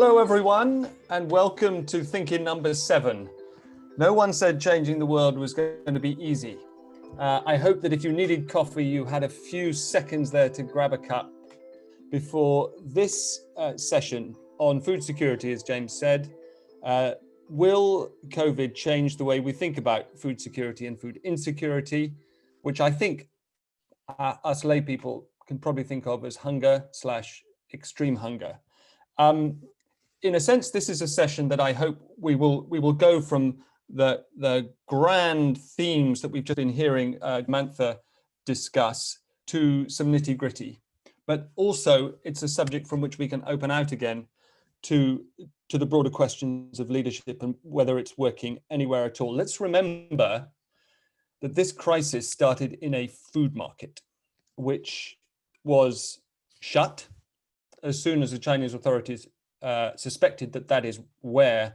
Hello everyone, and welcome to Thinking Number 7. No one said changing the world was going to be easy. I hope that if you needed coffee, you had a few seconds there to grab a cup before this session on food security, as James said. Will COVID change the way we think about food security and food insecurity, which I think us lay people can probably think of as hunger/extreme hunger. In a sense, this is a session that I hope we will go from the grand themes that we've just been hearing Mantha discuss to some nitty gritty, but also it's a subject from which we can open out again to the broader questions of leadership and whether it's working anywhere at all. Let's remember that this crisis started in a food market, which was shut as soon as the Chinese authorities suspected that is where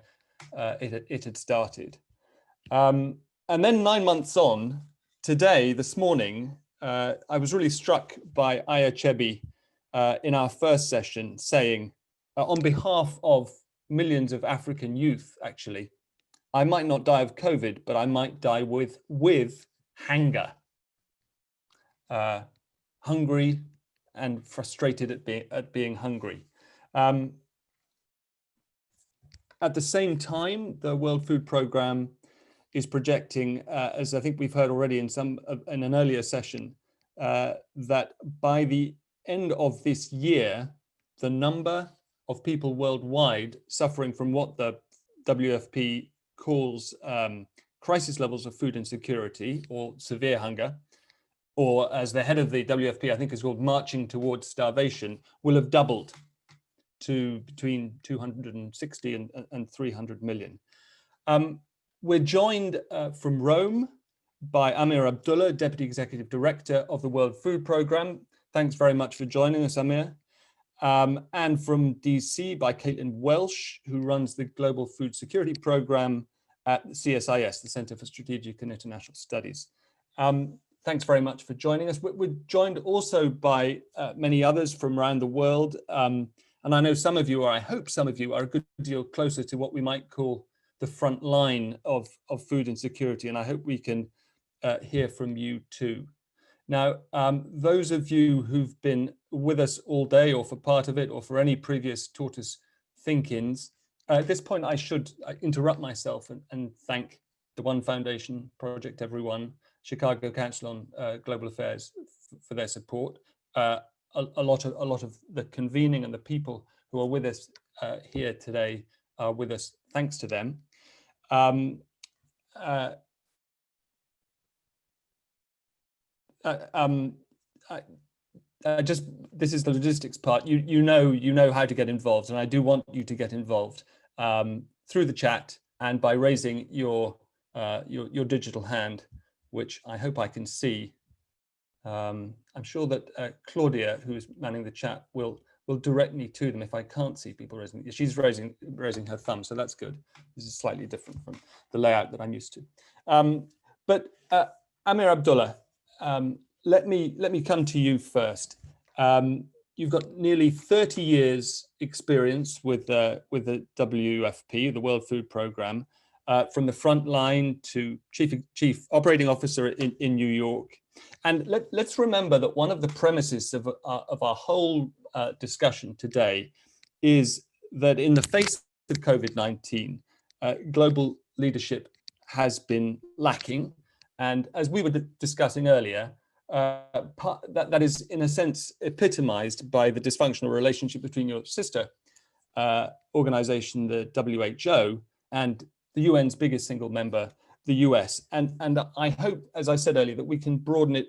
it had started. And then 9 months on, today, this morning, I was really struck by Aya Chebi in our first session saying, on behalf of millions of African youth, actually, I might not die of COVID, but I might die with hunger, hungry and frustrated at being hungry. At the same time, the World Food Programme is projecting, as I think we've heard already in an earlier session, that by the end of this year, the number of people worldwide suffering from what the WFP calls crisis levels of food insecurity or severe hunger, or as the head of the WFP, I think is called marching towards starvation, will have doubled to between 260 and 300 million. We're joined from Rome by Amir Abdullah, Deputy Executive Director of the World Food Programme. Thanks very much for joining us, Amir. And from DC by Caitlin Welsh, who runs the Global Food Security Programme at CSIS, the Centre for Strategic and International Studies. Thanks very much for joining us. We're joined also by many others from around the world. And I know some of you, or I hope some of you, are a good deal closer to what we might call the front line of food insecurity. And I hope we can hear from you too. Now, those of you who've been with us all day or for part of it or for any previous Tortoise Think-ins, at this point I should interrupt myself and thank the One Foundation, Project Everyone, Chicago Council on Global Affairs for their support. A lot of the convening and the people who are with us here today are with us thanks to them. This is the logistics part. You know how to get involved, and I do want you to get involved through the chat and by raising your digital hand, which I hope I can see. I'm sure that Claudia, who is manning the chat, will direct me to them if I can't see people raising. She's raising her thumb, so that's good. This is slightly different from the layout that I'm used to. But Amir Abdullah, let me come to you first. You've got nearly 30 years experience with the WFP, the World Food Programme, from the front line to chief operating officer in New York. And let's remember that one of the premises of our whole discussion today is that in the face of COVID-19, global leadership has been lacking. And as we were discussing earlier, that is in a sense epitomized by the dysfunctional relationship between your sister organization, the WHO, and the UN's biggest single member, the US. And I hope, as I said earlier, that we can broaden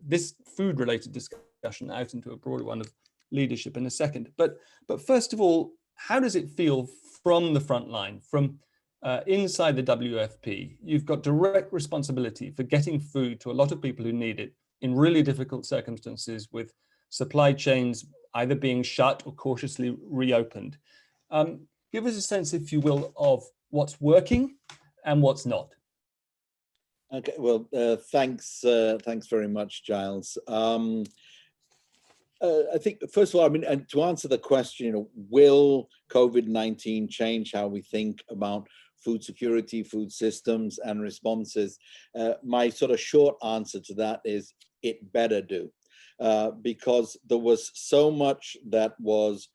this food-related discussion out into a broader one of leadership in a second. But first of all, how does it feel from the front line, from inside the WFP? You've got direct responsibility for getting food to a lot of people who need it in really difficult circumstances, with supply chains either being shut or cautiously reopened. Give us a sense, if you will, of what's working and what's not. Okay, well, thanks very much, Giles. I think, first of all, I mean, and to answer the question, will COVID-19 change how we think about food security, food systems, and responses? My sort of short answer to that is it better do, because there was so much that was,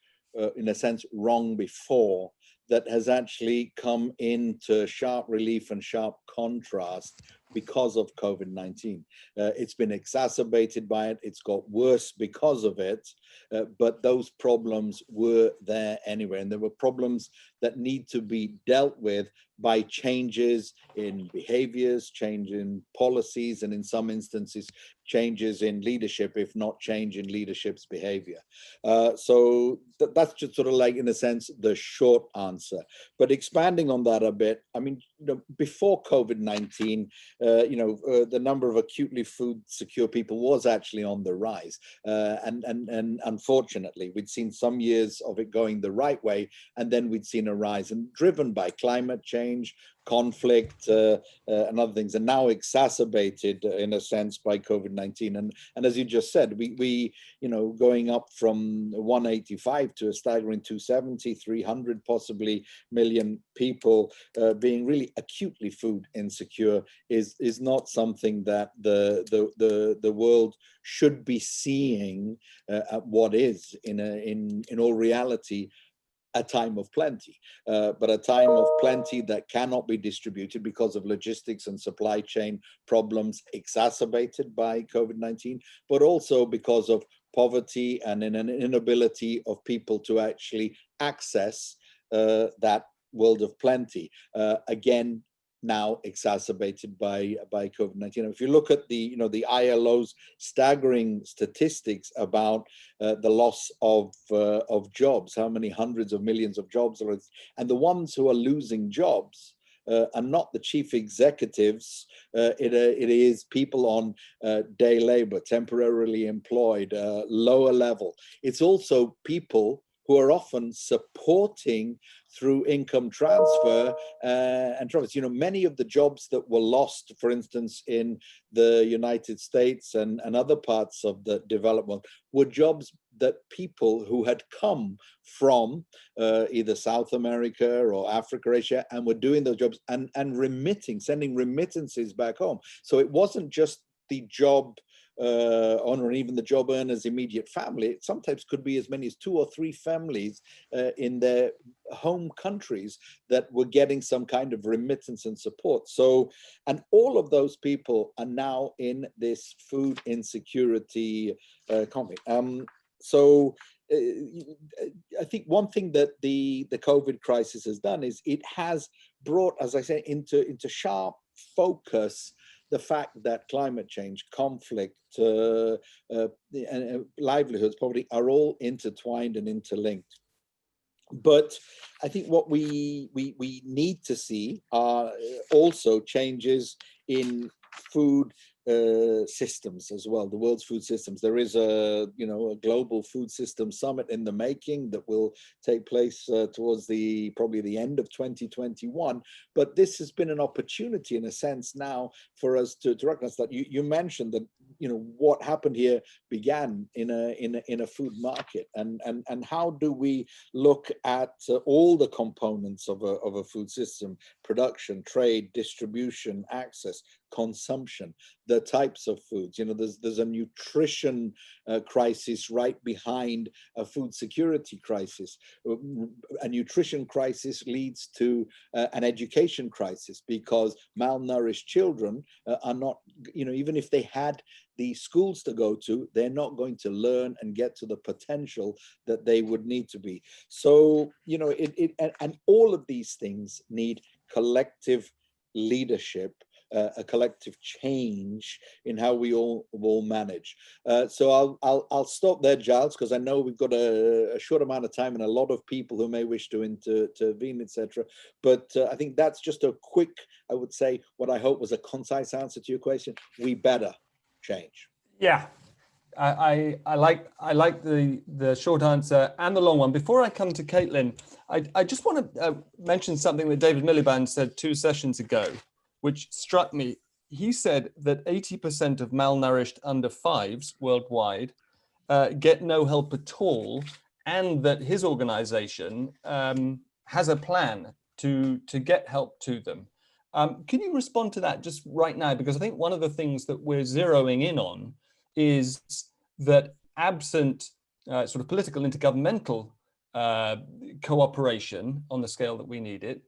in a sense, wrong before that has actually come into sharp relief and sharp contrast because of COVID-19. It's been exacerbated by it. It's got worse because of it, but those problems were there anyway. And there were problems that need to be dealt with by changes in behaviors, change in policies, and in some instances, changes in leadership, if not change in leadership's behavior. So that's just sort of like, in a sense, the short answer. But expanding on that a bit, I mean, before COVID-19, the number of acutely food secure people was actually on the rise. And unfortunately, we'd seen some years of it going the right way, and then we'd seen a rise, and driven by climate change, conflict, and other things, and now exacerbated in a sense by COVID-19. And as you just said, we going up from 185 to a staggering 270, 300 possibly million people being really acutely food insecure is not something that the world should be seeing at what is in all reality a time of plenty, but a time of plenty that cannot be distributed because of logistics and supply chain problems exacerbated by COVID-19, but also because of poverty and an inability of people to actually access that world of plenty. Again, now exacerbated by COVID-19. If you look at the ILO's staggering statistics about the loss of jobs, how many hundreds of millions of jobs are, and the ones who are losing jobs are not the chief executives. It is people on day labor, temporarily employed, lower level. It's also people who are often supporting through income transfer and jobs. Many of the jobs that were lost, for instance, in the United States and other parts of the developed world, were jobs that people who had come from either South America or Africa, Asia, and were doing those jobs and sending remittances back home. So it wasn't just the job owner and even the job earner's immediate family. It sometimes could be as many as 2 or 3 families in their home countries that were getting some kind of remittance and support. So, and all of those people are now in this food insecurity conflict. So I think one thing that the COVID crisis has done is it has brought, as I say, into sharp focus the fact that climate change, conflict, and livelihoods, poverty are all intertwined and interlinked. But I think what we need to see are also changes in food systems as well, the world's food systems. There is a global food system summit in the making that will take place towards probably the end of 2021. But this has been an opportunity, in a sense, now for us to recognize that you mentioned that what happened here began in a food market, and how do we look at all the components of a food system: production, trade, distribution, access, consumption, the types of foods. There's a nutrition crisis right behind a food security crisis. A nutrition crisis leads to an education crisis, because malnourished children are not, even if they had the schools to go to, they're not going to learn and get to the potential that they would need to be. So, and all of these things need collective leadership, a collective change in how we all manage. So I'll stop there, Giles, because I know we've got a short amount of time and a lot of people who may wish to intervene, etc. But I think that's just a quick, I would say, what I hope was a concise answer to your question. We better change. Yeah. I like the short answer and the long one. Before I come to Caitlin, I just want to mention something that David Miliband said 2 sessions ago, which struck me. He said that 80% of malnourished under 5s worldwide get no help at all, and that his organization has a plan to get help to them. Can you respond to that just right now? Because I think one of the things that we're zeroing in on is that absent sort of political intergovernmental cooperation on the scale that we need it,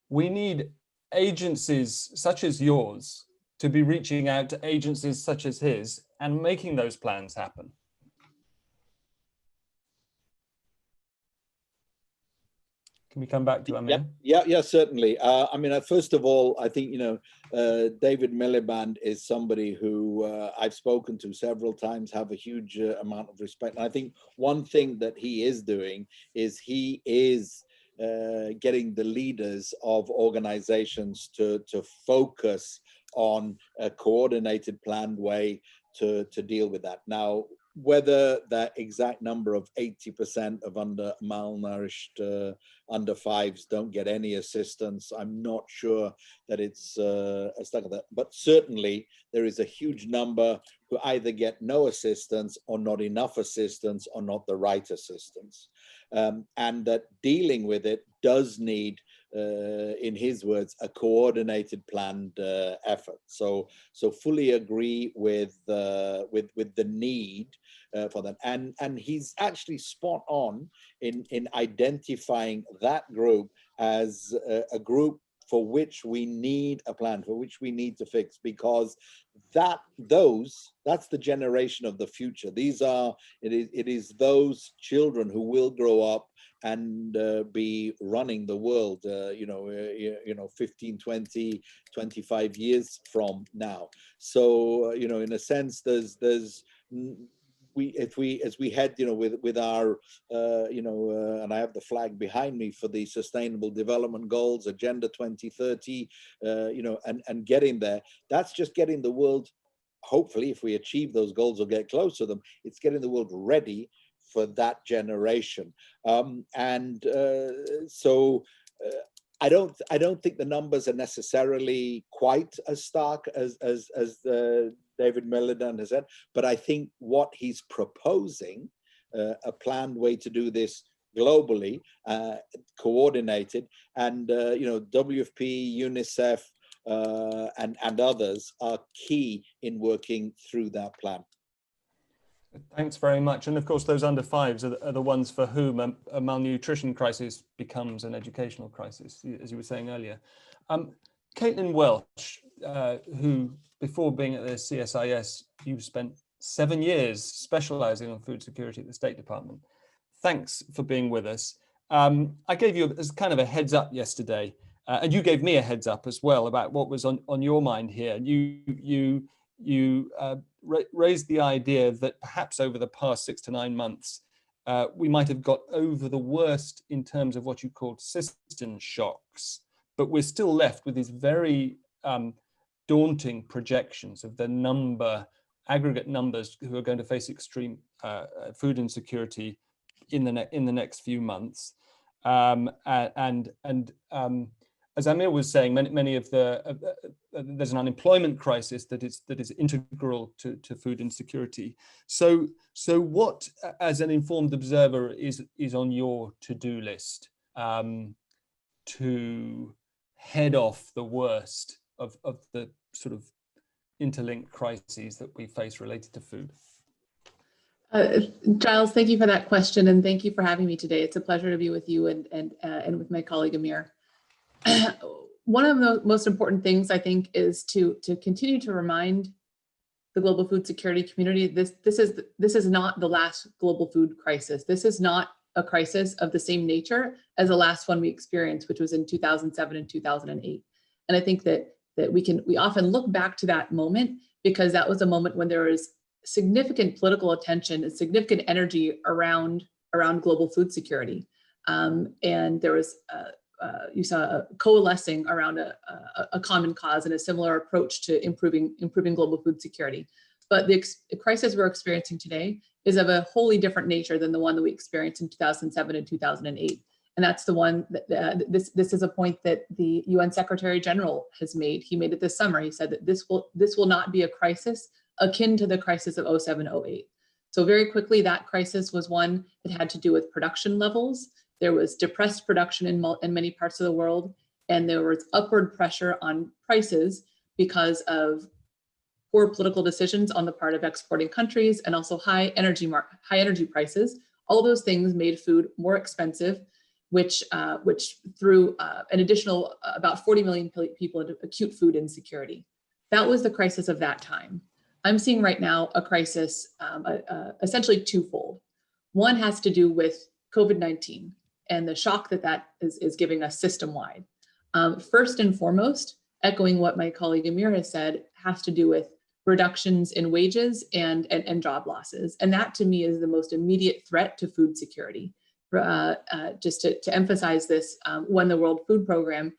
we need agencies such as yours to be reaching out to agencies such as his and making those plans happen. Can we come back to Amir? Yeah, certainly. I mean, first of all, I think, David Miliband is somebody who I've spoken to several times, have a huge amount of respect. And I think one thing that he is doing is he is getting the leaders of organizations to focus on a coordinated, planned way to deal with that. Now, whether that exact number of 80% of malnourished under fives don't get any assistance, I'm not sure that it's stuck at that. But certainly there is a huge number who either get no assistance or not enough assistance or not the right assistance. And that dealing with it does need, in his words, a coordinated, planned effort. So fully agree with the need for that. And he's actually spot on in identifying that group as a group for which we need a plan, for which we need to fix, because that's the generation of the future. It is those children who will grow up and be running the world 15, 20, 25 years from now. So in a sense, as we head with our and I have the flag behind me for the Sustainable Development Goals, Agenda 2030, and getting there, that's just getting the world, hopefully if we achieve those goals or get close to them, it's getting the world ready for that generation. So I don't think the numbers are necessarily quite as stark as David Miliband has said, but I think what he's proposing, a planned way to do this globally, coordinated, and WFP, UNICEF, and others are key in working through that plan. Thanks very much. And of course, those under fives are the ones for whom a malnutrition crisis becomes an educational crisis, as you were saying earlier. Caitlin Welch, who before being at the CSIS, you spent 7 years specializing on food security at the State Department. Thanks for being with us. I gave you as kind of a heads up yesterday, and you gave me a heads up as well about what was on your mind here. You raised the idea that perhaps over the past 6 to 9 months, we might have got over the worst in terms of what you called system shocks, but we're still left with these very daunting projections of the aggregate numbers who are going to face extreme food insecurity in the next few months. As Amir was saying, many of there's an unemployment crisis that is integral to food insecurity. So what, as an informed observer, is on your to-do list to head off the worst of the sort of interlinked crises that we face related to food? Giles, thank you for that question, and thank you for having me today. It's a pleasure to be with you and with my colleague Amir. One of the most important things, I think, is to continue to remind the global food security community this is not the last global food crisis. This is not a crisis of the same nature as the last one we experienced, which was in 2007 and 2008. And I think that we often look back to that moment because that was a moment when there was significant political attention and significant energy around global food security, and there was you saw coalescing around a common cause and a similar approach to improving global food security. But the crisis we're experiencing today is of a wholly different nature than the one that we experienced in 2007 and 2008. And that's the one that this is a point that the UN Secretary General has made. He made it this summer. He said that this will not be a crisis akin to the crisis of 07-08. So very quickly, that crisis was one that had to do with production levels. There was depressed production in many parts of the world, and there was upward pressure on prices because of poor political decisions on the part of exporting countries, and also high energy prices. All those things made food more expensive, which threw an additional about 40 million people into acute food insecurity. That was the crisis of that time. I'm seeing right now a crisis essentially twofold. One has to do with COVID-19 and the shock that is giving us system-wide. First and foremost, echoing what my colleague Amir has said, has to do with reductions in wages and job losses. And that to me is the most immediate threat to food security. Just to emphasize this, when the World Food Program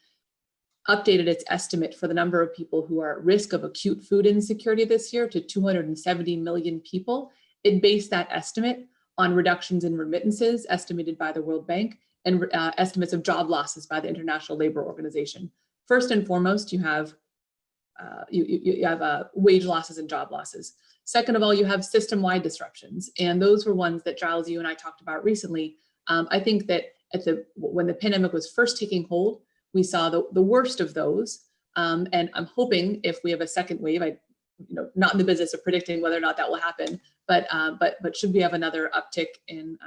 updated its estimate for the number of people who are at risk of acute food insecurity this year to 270 million people, it based that estimate on reductions in remittances estimated by the World Bank and estimates of job losses by the International Labor Organization. First and foremost, you have wage losses and job losses. Second of all, you have system-wide disruptions, and those were ones that, Giles, you and I talked about recently. I think that when the pandemic was first taking hold, we saw the worst of those, and I'm hoping if we have a second wave, not in the business of predicting whether or not that will happen, but should we have another uptick in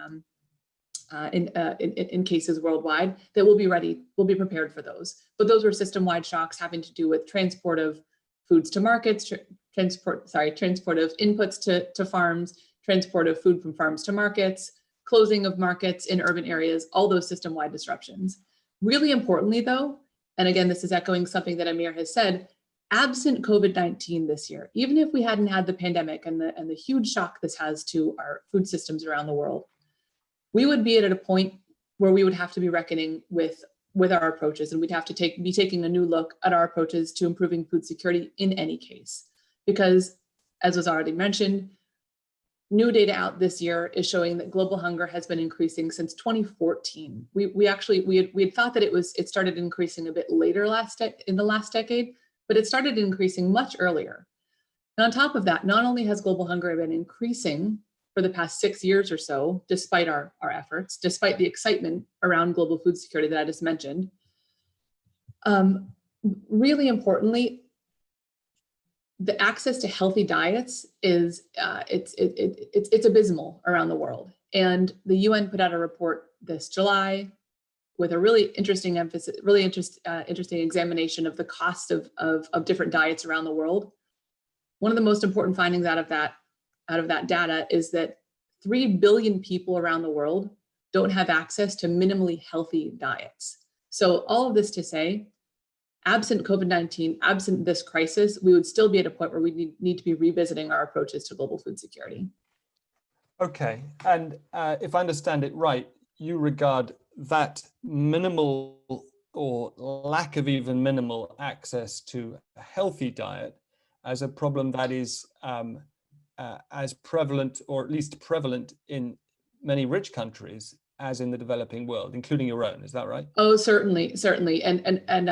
cases worldwide, that we'll be ready, we'll be prepared for those. But those were system-wide shocks having to do with transport of foods to markets, transport of inputs to farms, transport of food from farms to markets, closing of markets in urban areas, all those system-wide disruptions. Really importantly though, and again, this is echoing something that Amir has said, absent COVID-19 this year, even if we hadn't had the pandemic and the huge shock this has to our food systems around the world, we would be at a point where we would have to be reckoning with our approaches, and we'd have to be taking a new look at our approaches to improving food security in any case. Because, as was already mentioned, new data out this year is showing that global hunger has been increasing since 2014. We had thought that it started increasing a bit later in the last decade, but it started increasing much earlier. And on top of that, not only has global hunger been increasing for the past 6 years or so, despite our efforts, despite the excitement around global food security that I just mentioned, really importantly, the access to healthy diets is it's abysmal around the world. And the UN put out a report this July with a really interesting emphasis, interesting examination of the cost of different diets around the world. One of the most important findings out of that data is that 3 billion people around the world don't have access to minimally healthy diets. So all of this to say, absent COVID-19, absent this crisis, we would still be at a point where we need to be revisiting our approaches to global food security. Okay, and if I understand it right, you regard that minimal or lack of even minimal access to a healthy diet as a problem that is as prevalent, or at least prevalent, in many rich countries as in the developing world, including your own. Is that right? Oh, certainly. And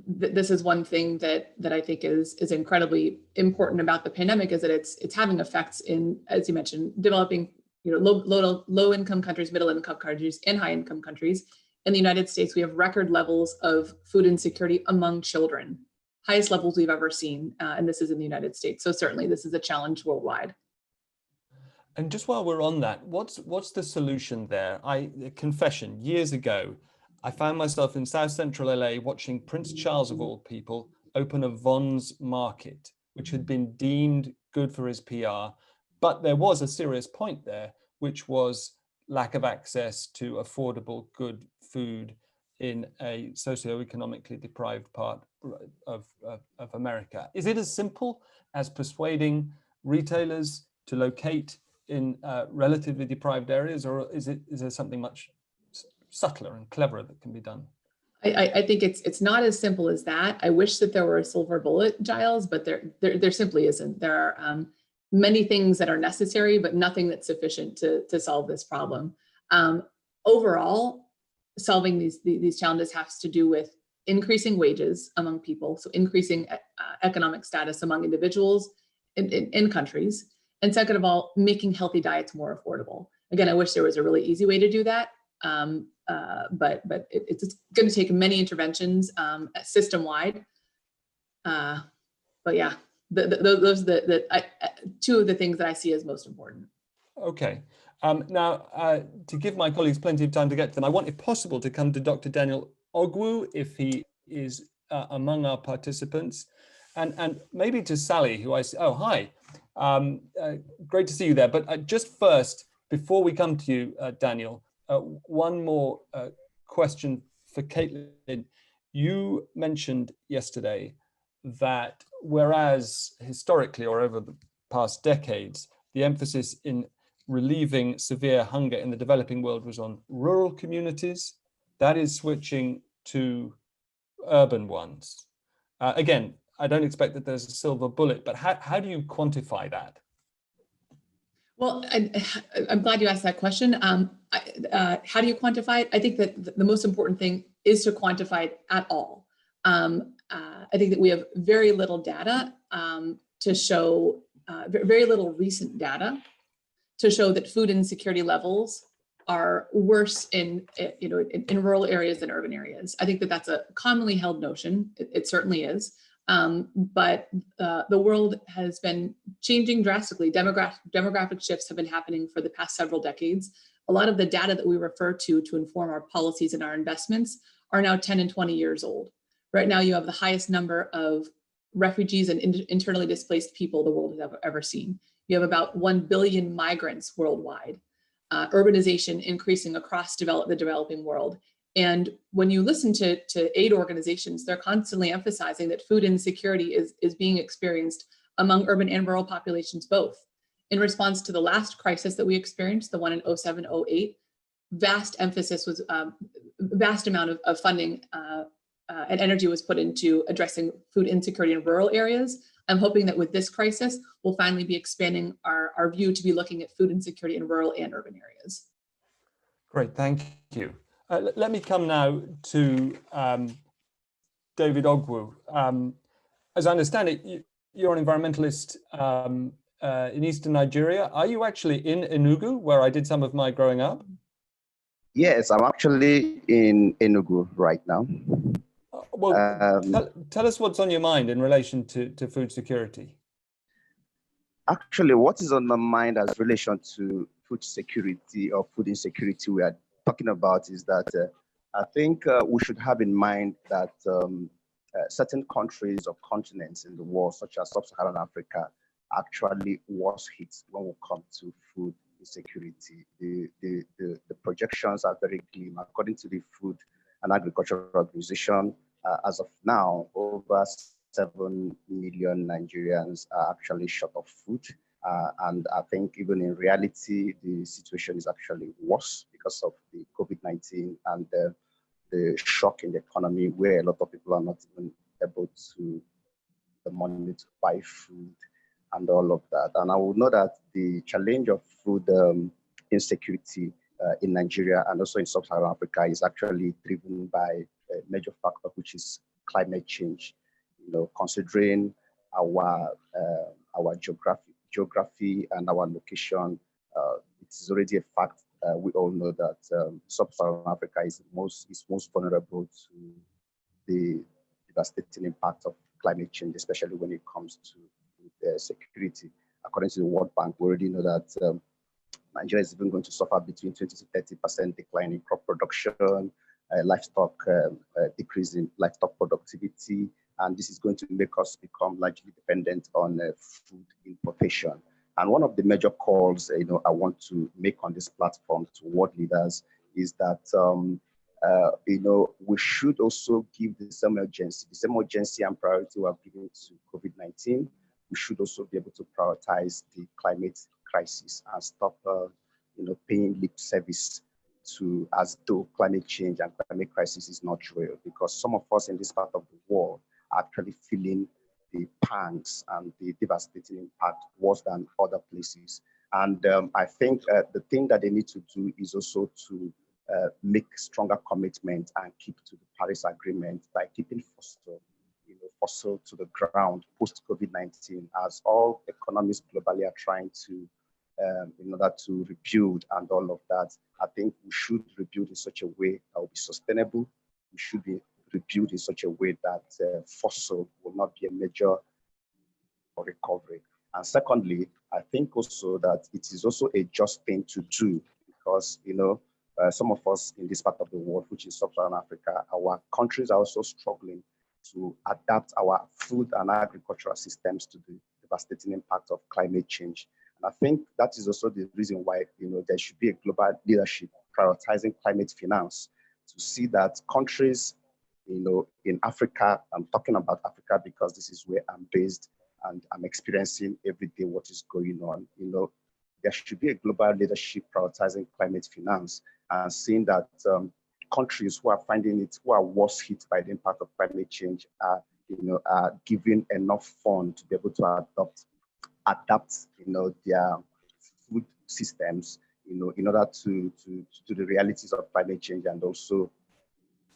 this is one thing that I think is incredibly important about the pandemic, is that it's having effects in, as you mentioned, developing, low income countries, middle income countries, and high income countries. In the United States, we have record levels of food insecurity among children, highest levels we've ever seen, and this is in the United States. So certainly, this is a challenge worldwide. And just while we're on that, what's the solution there? Confession, years ago, I found myself in South Central LA watching Prince Charles, of all people, open a Vons market, which had been deemed good for his PR. But there was a serious point there, which was lack of access to affordable, good food in a socioeconomically deprived part of America. Is it as simple as persuading retailers to locate in relatively deprived areas, or is there something much subtler and cleverer that can be done? I think it's not as simple as that. I wish that there were a silver bullet, Giles, but there simply isn't. There are many things that are necessary, but nothing that's sufficient to solve this problem. Overall, solving these challenges has to do with increasing wages among people, so increasing economic status among individuals in countries, And second of all, making healthy diets more affordable. Again, I wish there was a really easy way to do that. But it's going to take many interventions system-wide. But yeah, those are the two of the things that I see as most important. Okay. Now, to give my colleagues plenty of time to get to them, I want, if possible, to come to Dr. Daniel Ogwu, if he is among our participants, and maybe to Sally, who I see. Oh, hi. Great to see you there. But just first, before we come to you, Daniel, one more question for Caitlin. You mentioned yesterday that whereas historically or over the past decades, the emphasis in relieving severe hunger in the developing world was on rural communities, that is switching to urban ones. Again, I don't expect that there's a silver bullet, but how do you quantify that? Well, I'm glad you asked that question. How do you quantify it? I think that the most important thing is to quantify it at all. I think that we have very little data to show, very little recent data to show that food insecurity levels are worse in rural areas than urban areas. I think that that's a commonly held notion. It certainly is. But the world has been changing drastically. Demographic shifts have been happening for the past several decades. A lot of the data that we refer to inform our policies and our investments are now 10 and 20 years old. Right now, you have the highest number of refugees and internally displaced people the world has ever seen. You have about 1 billion migrants worldwide. Urbanization increasing across the developing world. And when you listen to aid organizations, they're constantly emphasizing that food insecurity is being experienced among urban and rural populations both. In response to the last crisis that we experienced, the one in 07-08, vast emphasis was, vast amount of funding and energy was put into addressing food insecurity in rural areas. I'm hoping that with this crisis, we'll finally be expanding our view to be looking at food insecurity in rural and urban areas. Great, thank you. Let me come now to David Ogwu. As I understand it, you're an environmentalist in eastern Nigeria. Are you actually in Enugu, where I did some of my growing up? Yes, I'm actually in Enugu right now. Well, tell us what's on your mind in relation to food security. Actually, what is on my mind as relation to food security or food insecurity we are talking about is that I think we should have in mind that certain countries or continents in the world, such as sub-Saharan Africa, actually was hit when we come to food insecurity. The projections are very grim. According to the Food and Agriculture Organization, as of now, over 7 million Nigerians are actually short of food. And I think even in reality, the situation is actually worse because of the COVID-19 and the shock in the economy, where a lot of people are not even able to the money to buy food and all of that. And I would know that the challenge of food insecurity in Nigeria and also in sub-Saharan Africa is actually driven by a major factor, which is climate change. You know, considering our geography and our location, it is already a fact. We all know that sub-Saharan Africa is most vulnerable to the devastating impact of climate change, especially when it comes to security. According to the World Bank, we already know that Nigeria is even going to suffer between 20 to 30% decline in crop production, livestock decrease in livestock productivity, and this is going to make us become largely dependent on food importation. And one of the major calls, I want to make on this platform to world leaders is that, we should also give the same urgency and priority we have given to COVID-19. We should also be able to prioritize the climate crisis and stop, paying lip service to as though climate change and climate crisis is not real, because some of us in this part of the world are actually feeling the pangs and the devastating impact worse than other places. And I think the thing that they need to do is also to make stronger commitment and keep to the Paris Agreement by keeping fossil to the ground post-COVID-19, as all economies globally are trying to, in order to rebuild and all of that. I think we should rebuild in such a way that will be sustainable. We should be rebuild in such a way that fossil will not be a major for recovery. And secondly, I think also that it is also a just thing to do, because, you know, some of us in this part of the world, which is sub-Saharan Africa, our countries are also struggling to adapt our food and agricultural systems to the devastating impact of climate change. And I think that is also the reason why, you know, there should be a global leadership prioritizing climate finance, to see that countries, you know, in Africa, I'm talking about Africa because this is where I'm based and I'm experiencing every day what is going on. You know, there should be a global leadership prioritizing climate finance and seeing that countries who are finding it, who are worse hit by the impact of climate change, are, you know, are given enough funds to be able to adapt, you know, their food systems, you know, in order to the realities of climate change, and also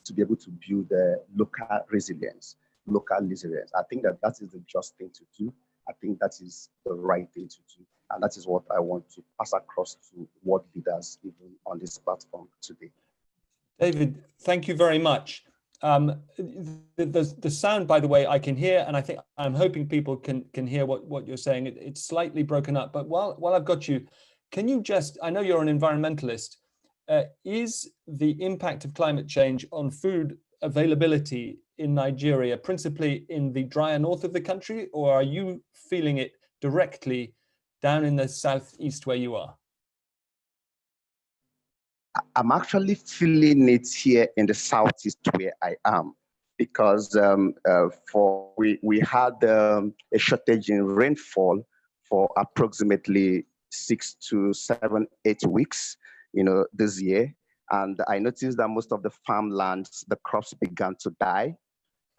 to be able to build local resilience. I think that that is the just thing to do. I think that is the right thing to do. And that is what I want to pass across to world leaders, even on this platform today. David, thank you very much. The sound, by the way, I can hear, and I think I'm hoping people can hear what you're saying. It's slightly broken up, but while I've got you, can you just, I know you're an environmentalist, is the impact of climate change on food availability in Nigeria principally in the drier north of the country, or are you feeling it directly down in the southeast where you are? I'm actually feeling it here in the southeast where I am, because we had a shortage in rainfall for approximately 6 to 7, 8 weeks, you know, this year. And I noticed that most of the farmlands, the crops began to die,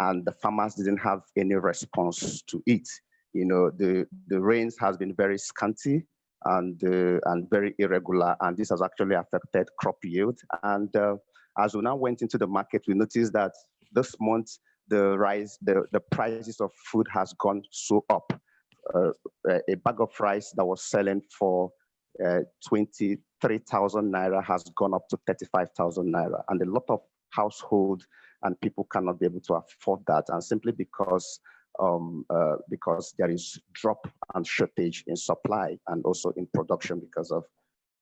and the farmers didn't have any response to it. You know, the rains has been very scanty and very irregular, and this has actually affected crop yield. And as we now went into the market, we noticed that this month the prices of food has gone so up. A bag of rice that was selling for 23,000 naira has gone up to 35,000 naira, and a lot of households and people cannot be able to afford that, and simply because there is drop and shortage in supply and also in production because of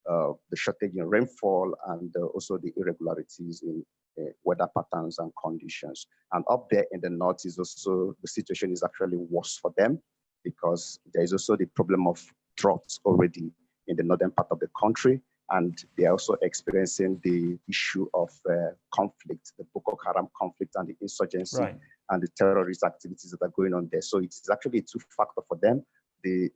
the shortage in rainfall and also the irregularities in weather patterns and conditions. And up there in the north is also, the situation is actually worse for them, because there is also the problem of droughts already in the northern part of the country. And they are also experiencing the issue of conflict, the Boko Haram conflict and the insurgency, right, and the terrorist activities that are going on there. So it's actually a two-factor for them, the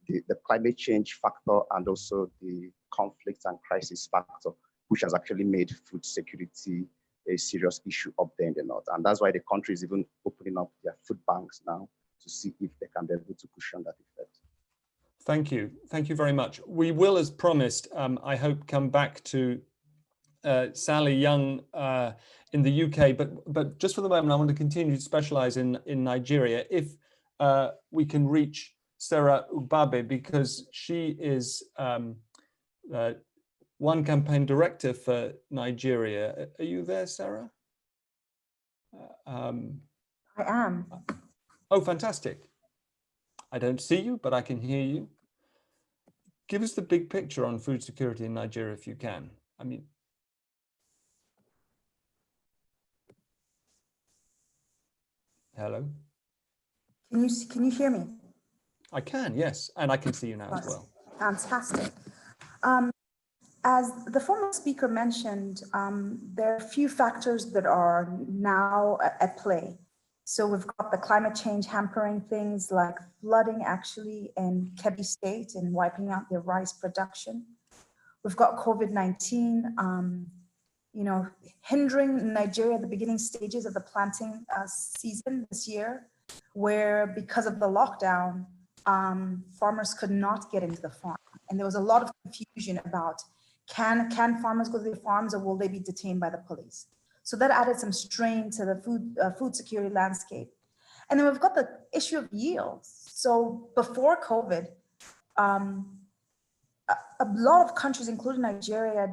climate change factor and also the conflict and crisis factor, which has actually made food security a serious issue up there in the north. And that's why the country is even opening up their food banks now to see if they can be able to cushion that effect. Thank you. Thank you very much. We will, as promised, I hope, come back to Sally Young in the UK, but just for the moment, I want to continue to specialize in Nigeria. If we can reach Sarah Ugbabe, because she is one campaign director for Nigeria. Are you there, Sarah? I am. Oh, fantastic. I don't see you, but I can hear you. Give us the big picture on food security in Nigeria, if you can. I mean, hello? Can you hear me? I can, yes. And I can see you now as well. Fantastic. As the former speaker mentioned, there are a few factors that are now at play. So we've got the climate change hampering things like flooding actually in Kebbi State and wiping out their rice production. We've got COVID-19, hindering Nigeria at the beginning stages of the planting season this year, where because of the lockdown, farmers could not get into the farm. And there was a lot of confusion about can farmers go to their farms, or will they be detained by the police? So that added some strain to the food security landscape. And then we've got the issue of yields. So before COVID, a lot of countries, including Nigeria,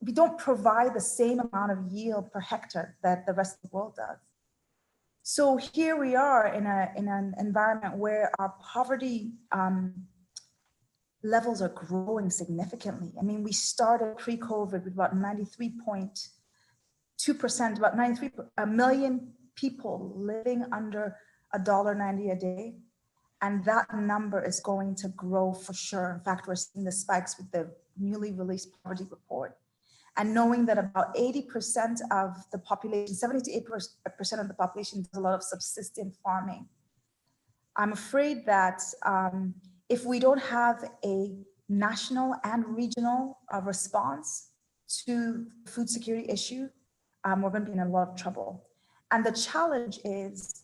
we don't provide the same amount of yield per hectare that the rest of the world does. So here we are in an environment where our poverty levels are growing significantly. I mean, we started pre-COVID with about 93.2%, about 93 million people living under $1.90 a day. And that number is going to grow for sure. In fact, we're seeing the spikes with the newly released poverty report. And knowing that about 80% of the population, 70 to 80% of the population does a lot of subsistence farming. I'm afraid that if we don't have a national and regional response to the food security issue, we're going to be in a lot of trouble. And the challenge is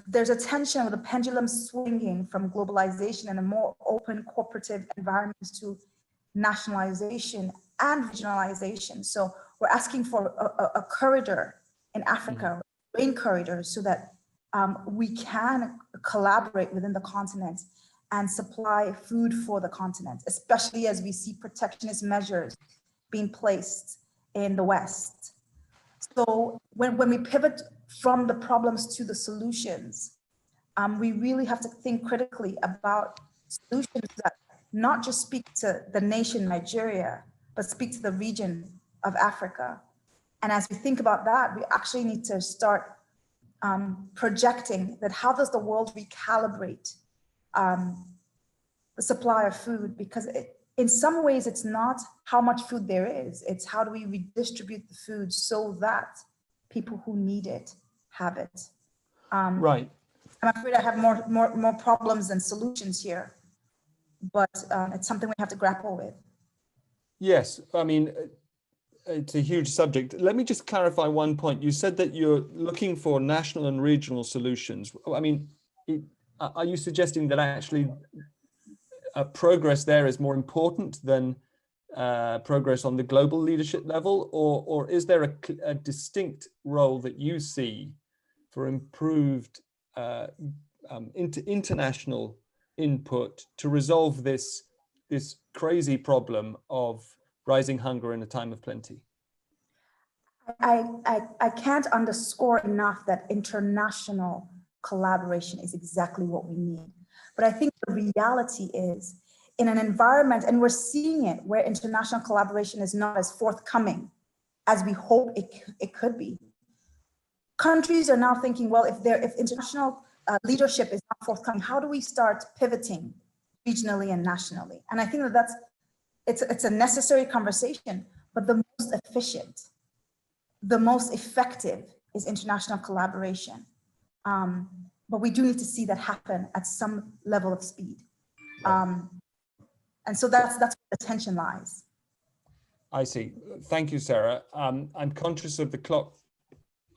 there's a tension with the pendulum swinging from globalization and a more open cooperative environments to nationalization and regionalization. So we're asking for a corridor in Africa, grain corridor, so that we can collaborate within the continent and supply food for the continent, especially as we see protectionist measures being placed in the West. So when we pivot from the problems to the solutions, we really have to think critically about solutions that not just speak to the nation Nigeria, but speak to the region of Africa. And as we think about that, we actually need to start projecting that how does the world recalibrate the supply of food? Because in some ways, it's not how much food there is, it's how do we redistribute the food so that people who need it have it. Right. I'm afraid I have more problems than solutions here, but it's something we have to grapple with. Yes, I mean, it's a huge subject. Let me just clarify one point. You said that you're looking for national and regional solutions. I mean, are you suggesting that actually progress there is more important than progress on the global leadership level, or is there a distinct role that you see for improved international input to resolve this crazy problem of rising hunger in a time of plenty? I can't underscore enough that international collaboration is exactly what we need. But I think the reality is, in an environment, and we're seeing it, where international collaboration is not as forthcoming as we hope it could be. Countries are now thinking, well, if international leadership is not forthcoming, how do we start pivoting regionally and nationally? And I think that it's a necessary conversation, but the most efficient, the most effective is international collaboration. But we do need to see that happen at some level of speed. And so that's where the tension lies. I see. Thank you, Sarah. I'm conscious of the clock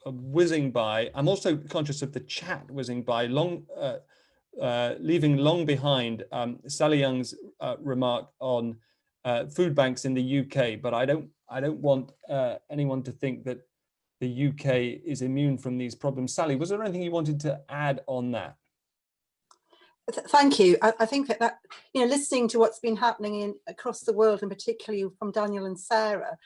whizzing by. I'm also conscious of the chat whizzing by, leaving long behind Sally Young's remark on food banks in the UK. But I don't want anyone to think that the UK is immune from these problems. Sally, was there anything you wanted to add on that? Thank you. I think that listening to what's been happening across the world, and particularly from Daniel and Sarah,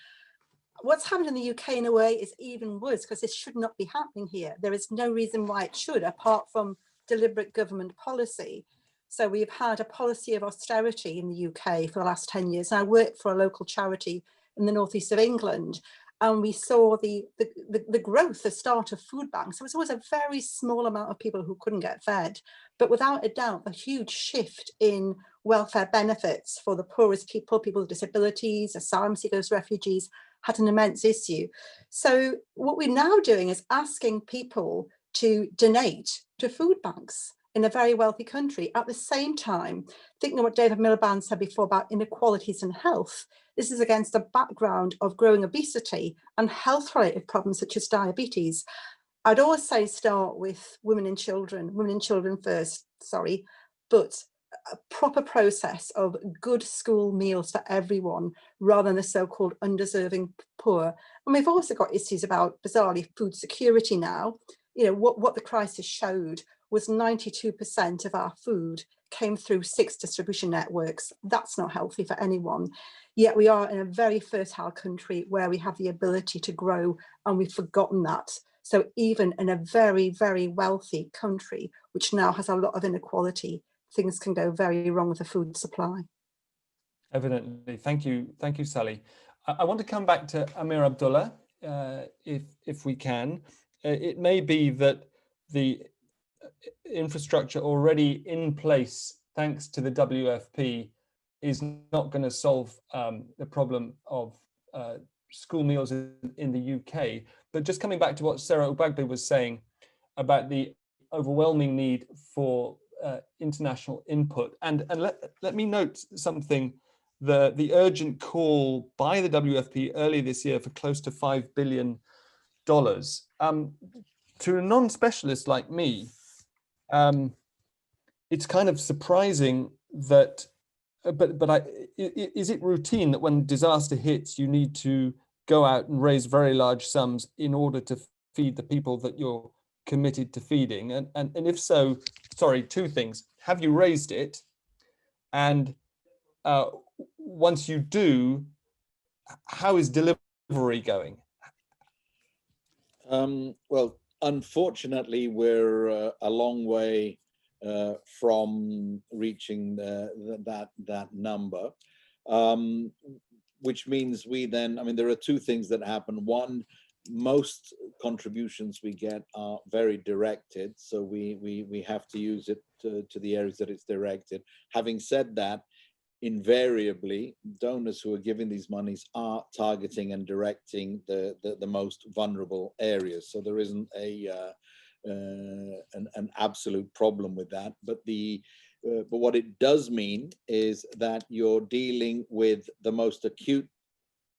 what's happened in the UK in a way is even worse, because this should not be happening here. There is no reason why it should, apart from deliberate government policy. So we've had a policy of austerity in the UK for the last 10 years. And I work for a local charity in the northeast of England, and we saw the growth, the start of food banks. There was always a very small amount of people who couldn't get fed, but without a doubt, a huge shift in welfare benefits for the poorest people, people with disabilities, asylum seekers, refugees, had an immense issue. So what we're now doing is asking people to donate to food banks in a very wealthy country. At the same time, thinking of what David Miliband said before about inequalities in health, this is against a background of growing obesity and health-related problems such as diabetes. I'd always say start with women and children first, sorry, but a proper process of good school meals for everyone rather than the so-called undeserving poor. And we've also got issues about, bizarrely, food security now. You know, what the crisis showed was 92% of our food came through 6 distribution networks. That's not healthy for anyone. Yet we are in a very fertile country where we have the ability to grow, and we've forgotten that. So even in a very, very wealthy country, which now has a lot of inequality, things can go very wrong with the food supply. Evidently. Thank you, Sally. I want to come back to Amir Abdullah, if we can. It may be that the infrastructure already in place, thanks to the WFP, is not going to solve the problem of school meals in the UK. But just coming back to what Sarah Ogbagbe was saying about the overwhelming need for international input, and let me note something: the urgent call by the WFP earlier this year for close to $5 billion. To a non-specialist like me, it's kind of surprising that, is it routine that when disaster hits, you need to go out and raise very large sums in order to feed the people that you're committed to feeding? And if so, sorry, 2 things. Have you raised it? And once you do, how is delivery going? Well, unfortunately, we're a long way from reaching that number, which means we then, I mean, there are 2 things that happen. One, most contributions we get are very directed, so we have to use it to the areas that it's directed. Having said that, invariably, donors who are giving these monies are targeting and directing the most vulnerable areas. So there isn't an absolute problem with that. But what it does mean is that you're dealing with the most acute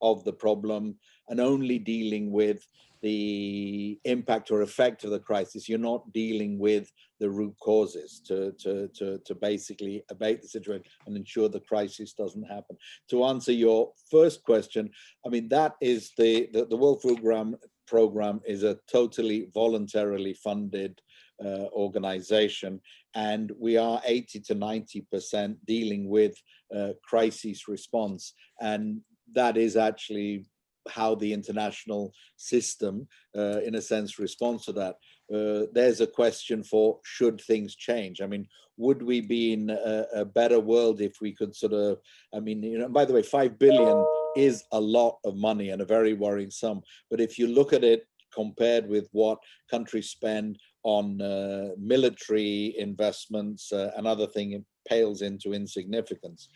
of the problem and only dealing with the impact or effect of the crisis. You're not dealing with the root causes to basically abate the situation and ensure the crisis doesn't happen. To answer your first question, I mean, that is the World Food Program is a totally voluntarily funded organization, and we are 80 to 90% dealing with crisis response, and that is actually how the international system, in a sense, responds to that. There's a question for, should things change? I mean, would we be in a better world if we could sort of, I mean, you know, by the way, 5 billion is a lot of money and a very worrying sum. But if you look at it compared with what countries spend on military investments and other things, it pales into insignificance.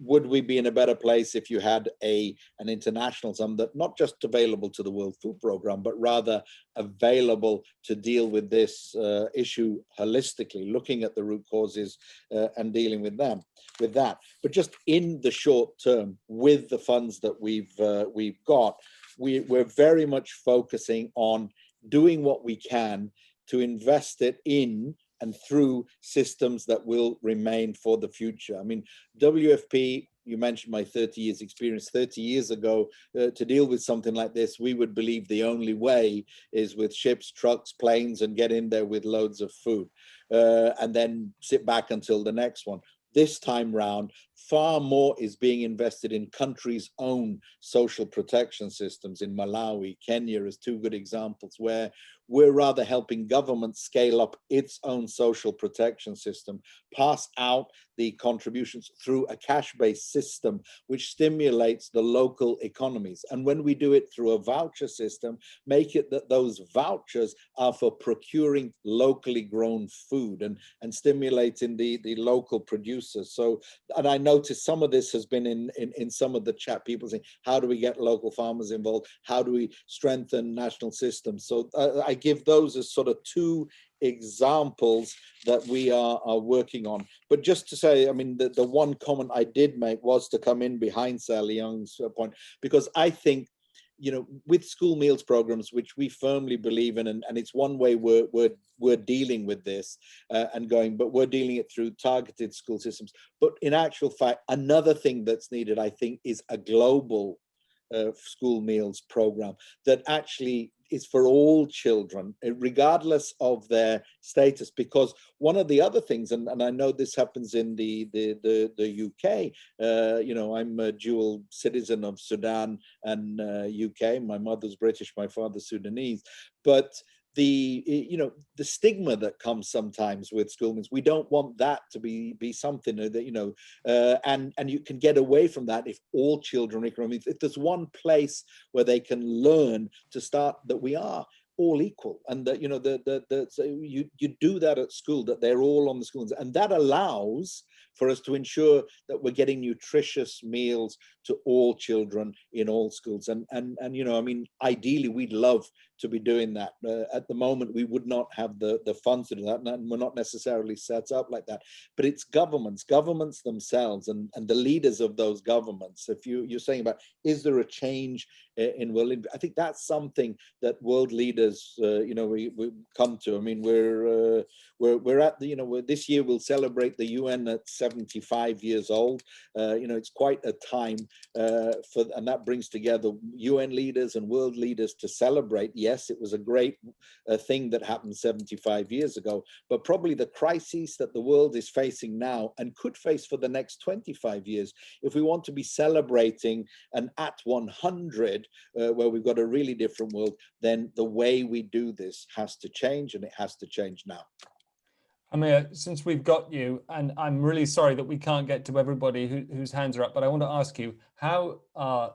Would we be in a better place if you had an international sum that not just available to the World Food Program, but rather available to deal with this issue holistically, looking at the root causes and dealing with them, with that. But just in the short term, with the funds that we've got, we're very much focusing on doing what we can to invest it in and through systems that will remain for the future. I mean, WFP, you mentioned my 30 years experience. 30 years ago, to deal with something like this, we would believe the only way is with ships, trucks, planes, and get in there with loads of food and then sit back until the next one. This time round, far more is being invested in countries' own social protection systems. In Malawi, Kenya as 2 good examples, where we're rather helping government scale up its own social protection system, pass out the contributions through a cash-based system, which stimulates the local economies. And when we do it through a voucher system, make it that those vouchers are for procuring locally grown food and stimulating the local producers. So, and I noticed some of this has been in some of the chat, people saying, how do we get local farmers involved? How do we strengthen national systems? So I give those as sort of 2 examples that we are working on. But just to say, I mean, the one comment I did make was to come in behind Sally Young's point, because I think with school meals programs, which we firmly believe in, and it's one way we're dealing with this but we're dealing it through targeted school systems. But in actual fact, another thing that's needed, I think, is a global school meals program that actually is for all children, regardless of their status. Because one of the other things, and I know this happens in the UK, I'm a dual citizen of Sudan and UK. My mother's British, my father's Sudanese, but the stigma that comes sometimes with school meals, we don't want that to be something that and you can get away from that if all children, if there's one place where they can learn to start that we are all equal, and that so you do that at school, that they're all on the schools, and that allows for us to ensure that we're getting nutritious meals to all children in all schools. And ideally we'd love to be doing that. At the moment, we would not have the funds to do that, and we're not necessarily set up like that. But it's governments themselves, and the leaders of those governments. If you're saying about, is there a change in world? I think that's something that world leaders, we come to. I mean, we're at the, this year we'll celebrate the UN at 75 years old. It's quite a time and that brings together UN leaders and world leaders to celebrate. Yes, it was a great thing that happened 75 years ago, but probably the crises that the world is facing now and could face for the next 25 years, if we want to be celebrating an at 100, where we've got a really different world, then the way we do this has to change, and it has to change now. Amir, since we've got you, and I'm really sorry that we can't get to everybody whose hands are up, but I want to ask you, how are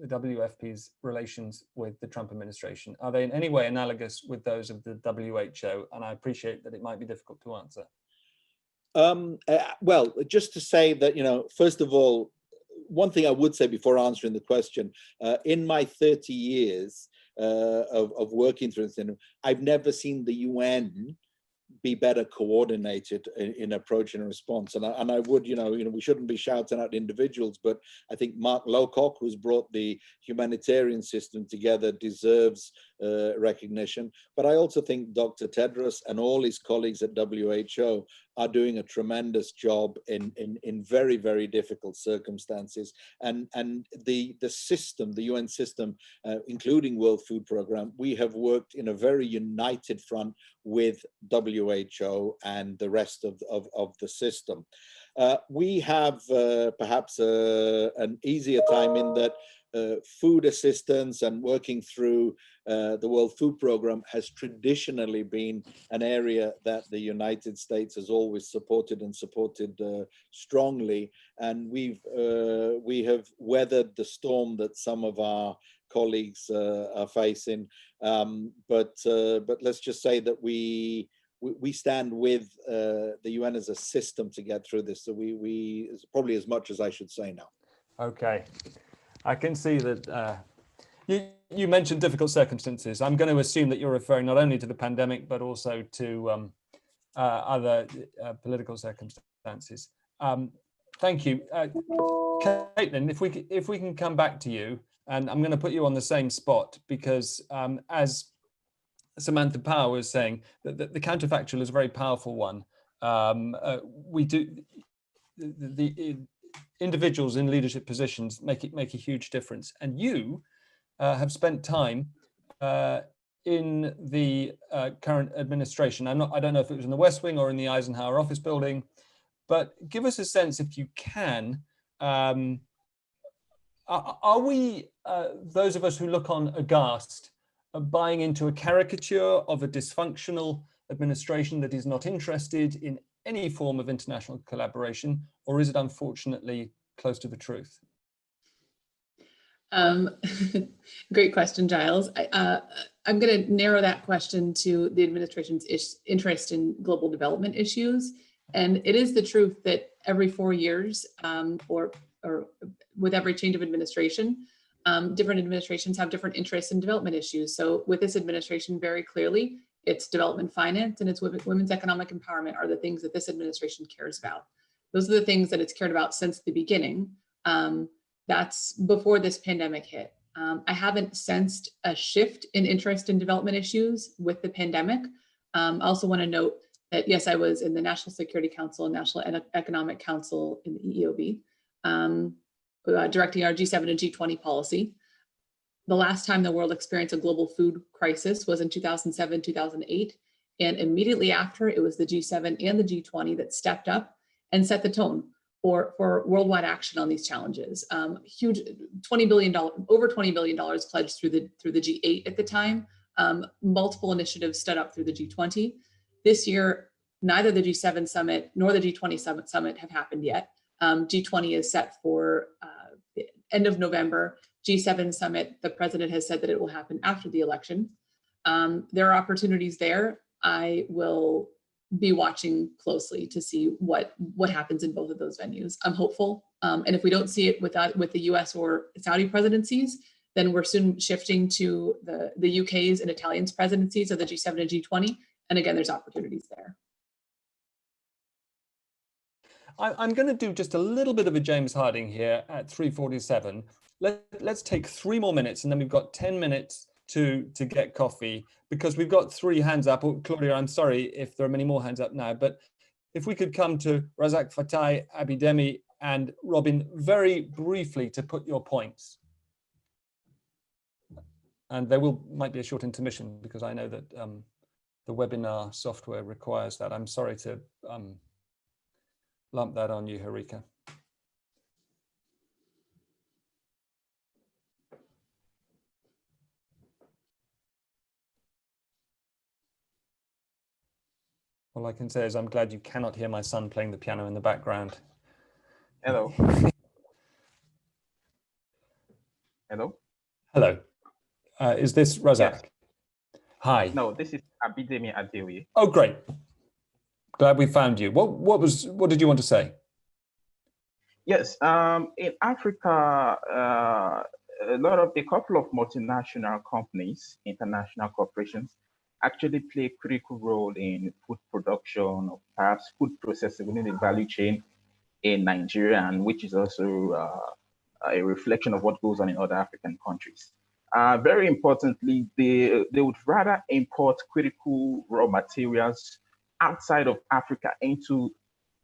the WFP's relations with the Trump administration? Are they in any way analogous with those of the WHO? And I appreciate that it might be difficult to answer. Well, just to say that, first of all, one thing I would say before answering the question, in my 30 years of working through this, I've never seen the UN be better coordinated in approach and response. And I would, we shouldn't be shouting out individuals, but I think Mark Lowcock, who's brought the humanitarian system together, deserves recognition. But I also think Dr. Tedros and all his colleagues at WHO are doing a tremendous job in very, very difficult circumstances. And the system, the UN system, including World Food Programme, we have worked in a very united front with WHO and the rest of the system. We have perhaps an easier time in that food assistance and working through the World Food Programme has traditionally been an area that the United States has always supported and supported strongly. And we have weathered the storm that some of our colleagues are facing. But let's just say that we stand with the UN as a system to get through this. So we probably as much as I should say now. Okay. I can see that you mentioned difficult circumstances. I'm going to assume that you're referring not only to the pandemic, but also to other political circumstances. Thank you. Caitlin, if we can come back to you, and I'm going to put you on the same spot because as Samantha Power was saying, the counterfactual is a very powerful one. The individuals in leadership positions make a huge difference, and you have spent time in the current administration. I don't know if it was in the West Wing or in the Eisenhower office building, but give us a sense, if you can. Are we, those of us who look on aghast, buying into a caricature of a dysfunctional administration that is not interested in any form of international collaboration, or is it unfortunately close to the truth? Great question, Giles. I'm going to narrow that question to the administration's interest in global development issues. And it is the truth that every 4 years, or with every change of administration, different administrations have different interests in development issues. So with this administration, very clearly, it's development finance and it's women's economic empowerment are the things that this administration cares about. Those are the things that it's cared about since the beginning. That's before this pandemic hit. I haven't sensed a shift in interest in development issues with the pandemic. I also want to note that, yes, I was in the National Security Council and National Economic Council in the EEOB, directing our G7 and G20 policy. The last time the world experienced a global food crisis was in 2007, 2008. And immediately after, it was the G7 and the G20 that stepped up and set the tone for worldwide action on these challenges. Huge $20 billion, over $20 billion pledged through the G8 at the time. Multiple initiatives stood up through the G20. This year, neither the G7 summit nor the G20 summit have happened yet. G20 is set for the end of November. G7 summit, the president has said that it will happen after the election. There are opportunities there. I will be watching closely to see what happens in both of those venues. I'm hopeful. And if we don't see it with the US or Saudi presidencies, then we're soon shifting to the UK's and Italian's presidencies of the G7 and G20. And again, there's opportunities there. I'm going to do just a little bit of a James Harding here at 3:47. Let's take 3 more minutes, and then we've got 10 minutes to get coffee, because we've got 3 hands up. Oh, Claudia, I'm sorry if there are many more hands up now, but if we could come to Razak Fatai, Abidemi, and Robin very briefly to put your points. And there might be a short intermission, because I know that the webinar software requires that. I'm sorry to lump that on you, Harika. All I can say is I'm glad you cannot hear my son playing the piano in the background. Hello. Hello. Hello. Is this Razak? Yes. Hi. No, this is Abidemi Adewi. Oh, great. Glad we found you. What did you want to say? Yes. In Africa, a couple of multinational companies, international corporations, actually play a critical role in food production, or perhaps food processing within the value chain in Nigeria, and which is also a reflection of what goes on in other African countries. Very importantly, they would rather import critical raw materials outside of Africa into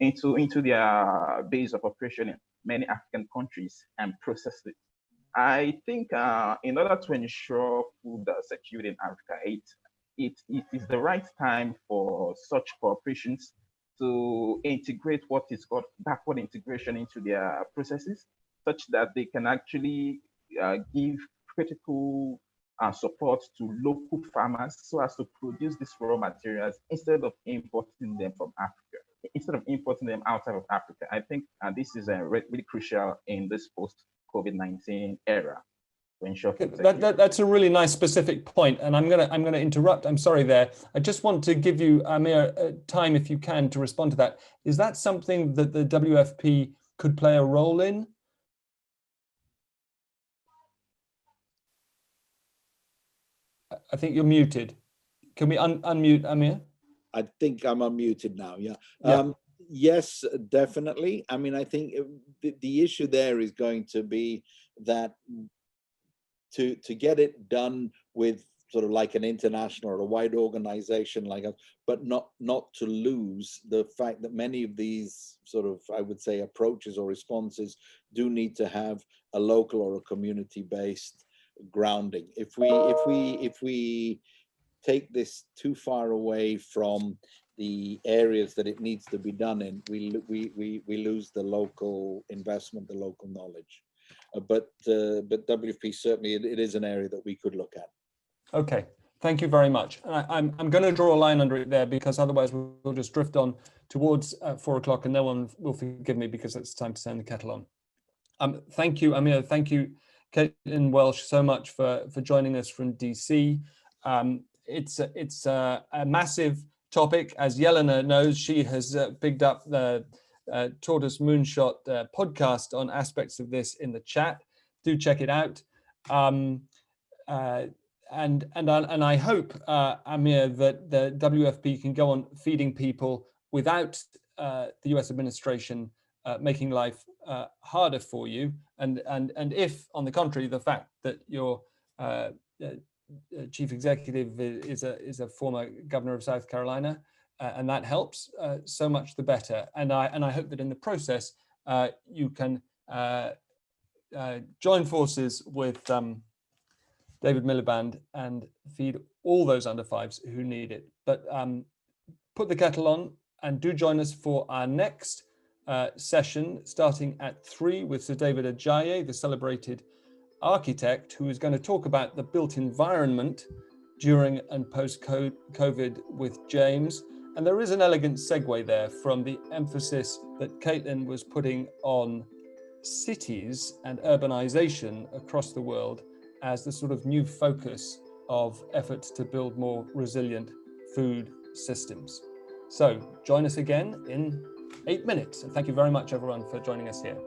their base of operation in many African countries and process it. I think in order to ensure food security in Africa, it is the right time for such corporations to integrate what is called backward integration into their processes, such that they can actually give critical support to local farmers so as to produce these raw materials instead of importing them from Africa, instead of importing them outside of Africa. I think this is really crucial in this post-COVID-19 era. That's a really nice specific point, and I'm gonna interrupt. I'm sorry there. I just want to give you, Amir, time if you can to respond to that. Is that something that the WFP could play a role in? I think you're muted. Can we unmute Amir? I think I'm unmuted now. Yeah. Yeah. Yes, definitely. I mean, I think the issue there is going to be that to get it done with sort of like an international or a wide organization like us, but not to lose the fact that many of these sort of, I would say, approaches or responses do need to have a local or a community-based grounding. If we take this too far away from the areas that it needs to be done in, we lose the local investment, the local knowledge. But WFP, certainly it is an area that we could look at. Okay, thank you very much. I'm going to draw a line under it there, because otherwise we'll just drift on towards 4 o'clock and no one will forgive me, because it's time to turn the kettle on. Thank you, Amir. Thank you, Caitlin Welsh, so much for joining us from DC. It's a massive topic. As Yelena knows, she has picked up the Tortoise Moonshot podcast on aspects of this in the chat. Do check it out. And I hope, Amir, that the WFP can go on feeding people without the US administration making life harder for you. And if, on the contrary, the fact that your chief executive is a former governor of South Carolina, and that helps, so much the better. And I hope that in the process you can join forces with David Miliband and feed all those under fives who need it. But put the kettle on and do join us for our next session starting at 3 with Sir David Ajayi, the celebrated architect, who is going to talk about the built environment during and post-COVID with James. And there is an elegant segue there from the emphasis that Caitlin was putting on cities and urbanization across the world as the sort of new focus of efforts to build more resilient food systems. So join us again in 8 minutes. And thank you very much, everyone, for joining us here.